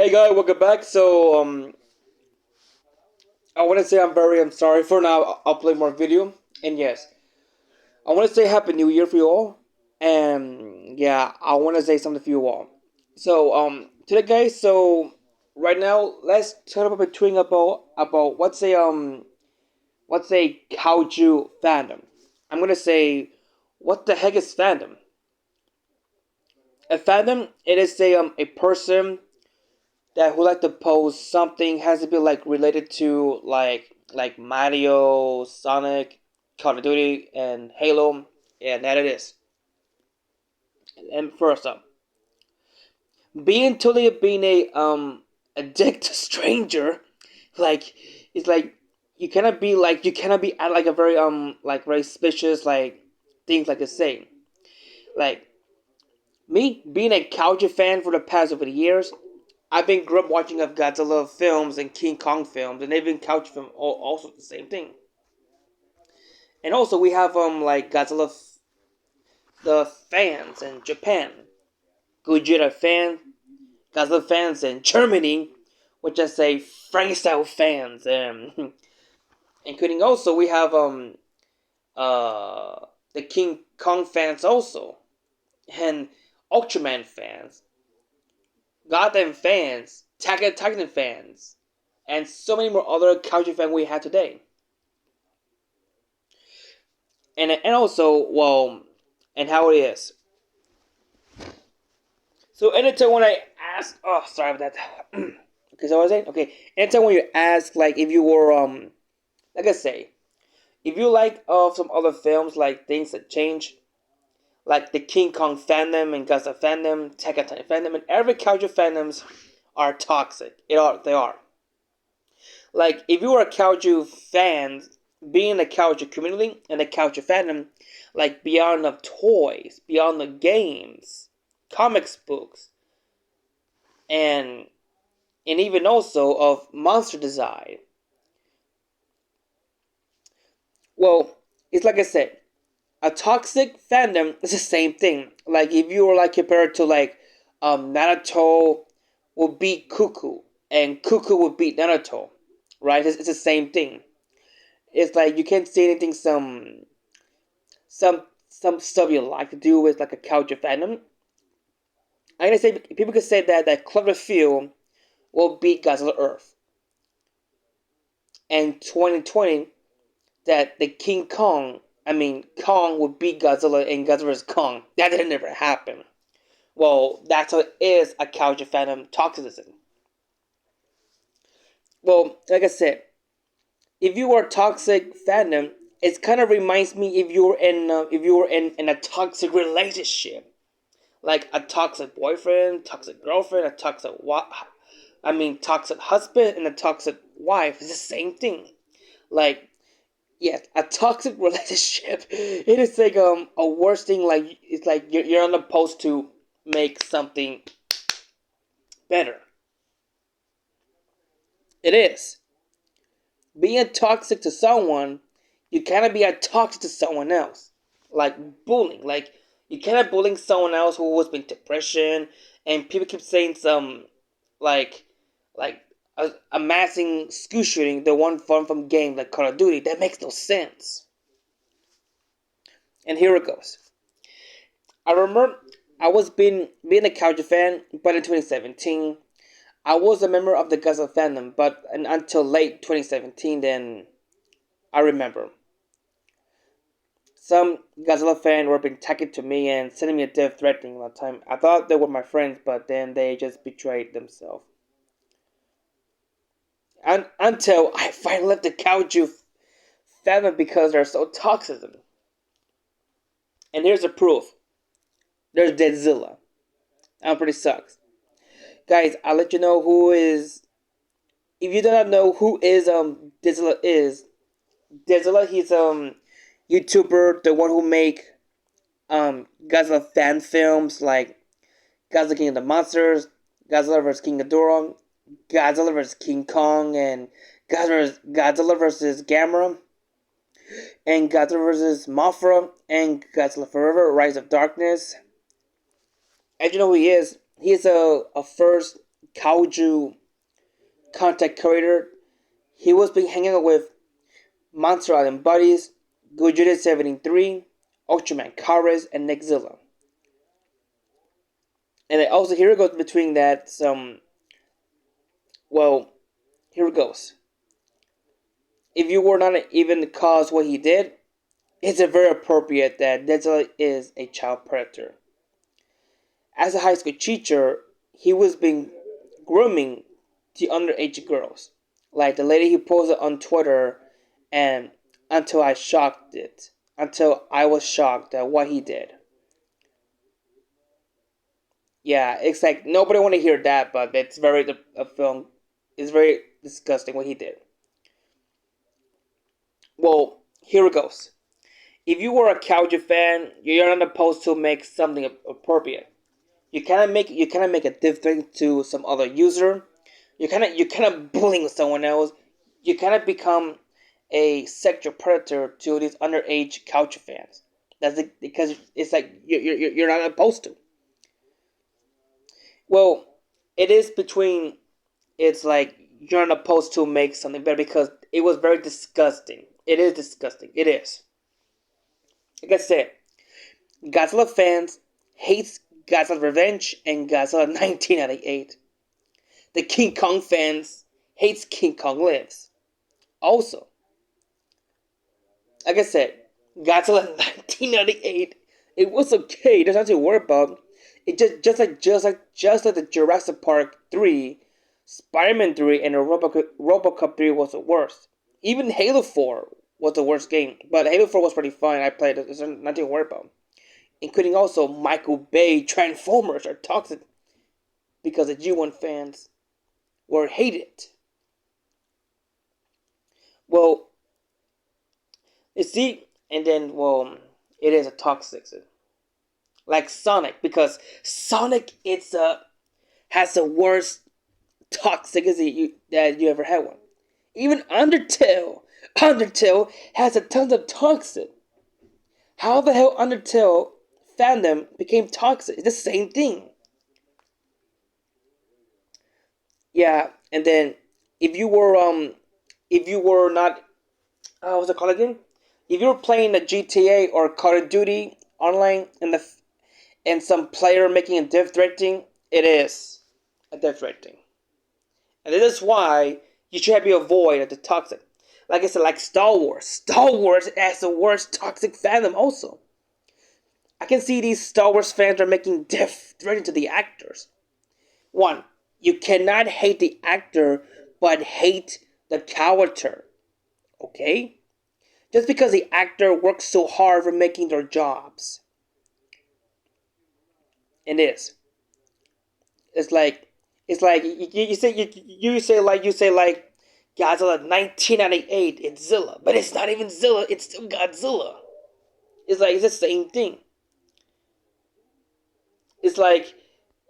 Hey guys, welcome back. I want to say I'm sorry for now. I'll play more video. And yes, I want to say Happy New Year for you all. And yeah, I want to say something for you all. Today guys, right now let's talk about between about what's a Kaiju fandom. I'm gonna say, what the heck is fandom? A fandom, it is a person that who like to post something has to be like related to like Mario, Sonic, Call of Duty, and Halo, and that it is. And first up, being a dick to stranger, like it's like you cannot be at like a very like very suspicious like things like the same. Like me being a Kaiju fan for the past over the years, I've been grew up watching of Godzilla films and King Kong films, and even couch film also the same thing. And also we have like the fans in Japan, Gojira Godzilla fans in Germany, which I say Frankenstein fans, including also we have the King Kong fans also, and Ultraman fans, Gotham fans, Titan fans, and so many more other culture fans we have today. And also, well, and how it is. So anytime when I ask, oh, sorry about that. Okay, so what was I saying? Okay, anytime when you ask, like, if you were, like I say, if you like some other films, like things that change, like the King Kong fandom and Godzilla fandom, Tekken fandom, and every culture fandoms are toxic. They are. Like, if you are a Kaiju fan, being in the Kaiju community and the Kaiju fandom, like beyond the toys, beyond the games, comics books, and and even also of monster design. Well, it's like I said, a toxic fandom is the same thing. Like if you were like compared to like Naruto would beat Cuckoo and Cuckoo would beat Naruto, right? It's the same thing. It's like you can't say anything some stuff you like to do with like a culture fandom. I'm gonna say people could say that Cloverfield will beat Godzilla Earth, and 2020 that the Kong would beat Godzilla and Godzilla's Kong. That didn't never happen. Well, that's what is a culture fandom toxicity. Well, like I said, if you are a toxic fandom, it kind of reminds me if you were in a toxic relationship, like a toxic boyfriend, toxic girlfriend, a toxic husband and a toxic wife. It's the same thing. Like, yes, a toxic relationship. It is like a worst thing. Like it's like you're not supposed to make something better. It is being toxic to someone. You cannot be a toxic to someone else. Like bullying. Like you cannot bullying someone else who was in depression. And people keep saying some like like amassing school shooting, the one from game like Call of Duty. That makes no sense. And here it goes. I remember I was being a Kaiju fan, but in 2017 I was a member of the Godzilla fandom, but until late 2017, then I remember some Godzilla fan were being tagged to me and sending me a death threatening all the time. I thought they were my friends, but then they just betrayed themselves. And until I finally left the Kaiju fandom because they're so toxic. And here's the proof. There's Deadzilla. That pretty sucks. Guys, I'll let you know who is. If you do not know who is Deadzilla, he's YouTuber, the one who make Godzilla fan films like Godzilla King of the Monsters, Godzilla vs King Ghidorah, Godzilla vs King Kong, and Godzilla vs Gamera, and Godzilla vs Mothra, and Godzilla Forever: Rise of Darkness. As you know who he is a first Kaiju content creator. He was been hanging out with Monster Island Buddies, Gojira 73, Ultraman Kares, and Nexzilla. And then also here it goes between that some. Well, here it goes. If you were not even cause what he did, it's a very appropriate that Nexzilla is a child predator. As a high school teacher, he was being grooming the underage girls, like the lady he posted on Twitter, and until I was shocked at what he did. Yeah, it's like nobody want to hear that, but it's very the film is very disgusting what he did. Well, here it goes. If you were a Kaiju fan, you're not supposed to make something appropriate. You cannot make a difference to some other user. You cannot bullying someone else. You cannot become a sexual predator to these underage Kaiju fans. That's it, because it's like you're not supposed to. Well, it is between. It's like you're not supposed to make something better because it was very disgusting. It is disgusting. It is. Like I said, Godzilla fans hates Godzilla Revenge and Godzilla 1998. The King Kong fans hates King Kong Lives. Also, like I said, Godzilla 1998, it was okay. There's nothing to worry about. It just like the Jurassic Park 3, Spider-Man 3, and the RoboCop 3 was the worst. Even Halo 4 was the worst game, but Halo 4 was pretty fun. I played it. There's nothing to worry about. Including also Michael Bay Transformers are toxic because the G1 fans were hated. Well, you see, and then it is a toxic, like Sonic, because Sonic has the worst toxicity that you ever had one. Even Undertale has a ton of toxic. How the hell Undertale fandom became toxic? It's the same thing. Yeah, and then if you were not what's it called again? If you were playing the GTA or Call of Duty online and some player making a death threatening, it is a death threatening. And this is why you should be avoid the toxic. Like I said, like Star Wars. Star Wars has the worst toxic fandom also. I can see these Star Wars fans are making death threatening to the actors. One, you cannot hate the actor, but hate the character. Okay? Just because the actor works so hard for making their jobs. It is. It's like you say like Godzilla 1998. It's Zilla, but it's not even Zilla. It's still Godzilla. It's the same thing. It's like,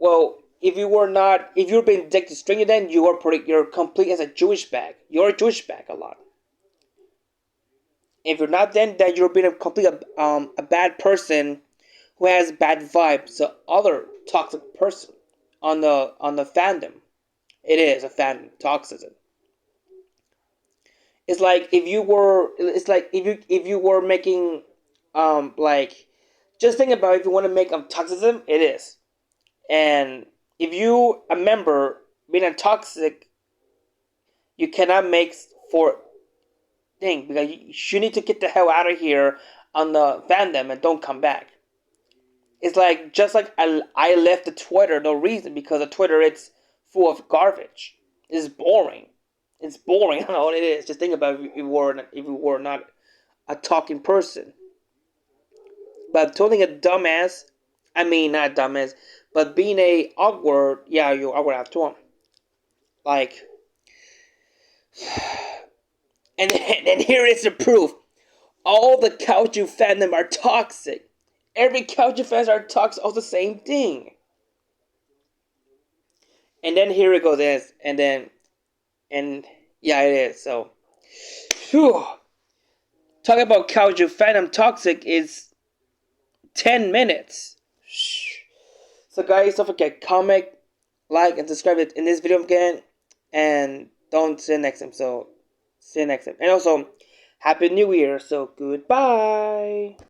well, if you're being addicted to stranger, then you're complete as a Jewish bag. You're a Jewish bag a lot. If you're not, then you're being a bad person who has bad vibes. The other toxic person on the fandom. It is a fandom toxicity. It's like if you were. It's like if you were making like just think about if you want to make toxism. It is. And if you a member being a toxic, you cannot make for thing because you need to get the hell out of here on the fandom and don't come back. It's like just like I left the Twitter no reason because the Twitter it's full of garbage. It's boring. It's boring. I don't know what it is. Just think about if you were not a talking person. But telling a dumbass, I mean not a dumbass, but being a awkward, yeah, you're awkward after one. Like, and here is the proof. All the Kaiju fandom are toxic. Every Kaiju fans are toxic. All the same thing. And then here it goes, and yeah, it is. So, whew. Talking about Kaiju fandom toxic is 10 minutes. So guys, don't forget comment, like and subscribe it in this video again, and don't see you next time. So see you next time, and also Happy New Year. So goodbye.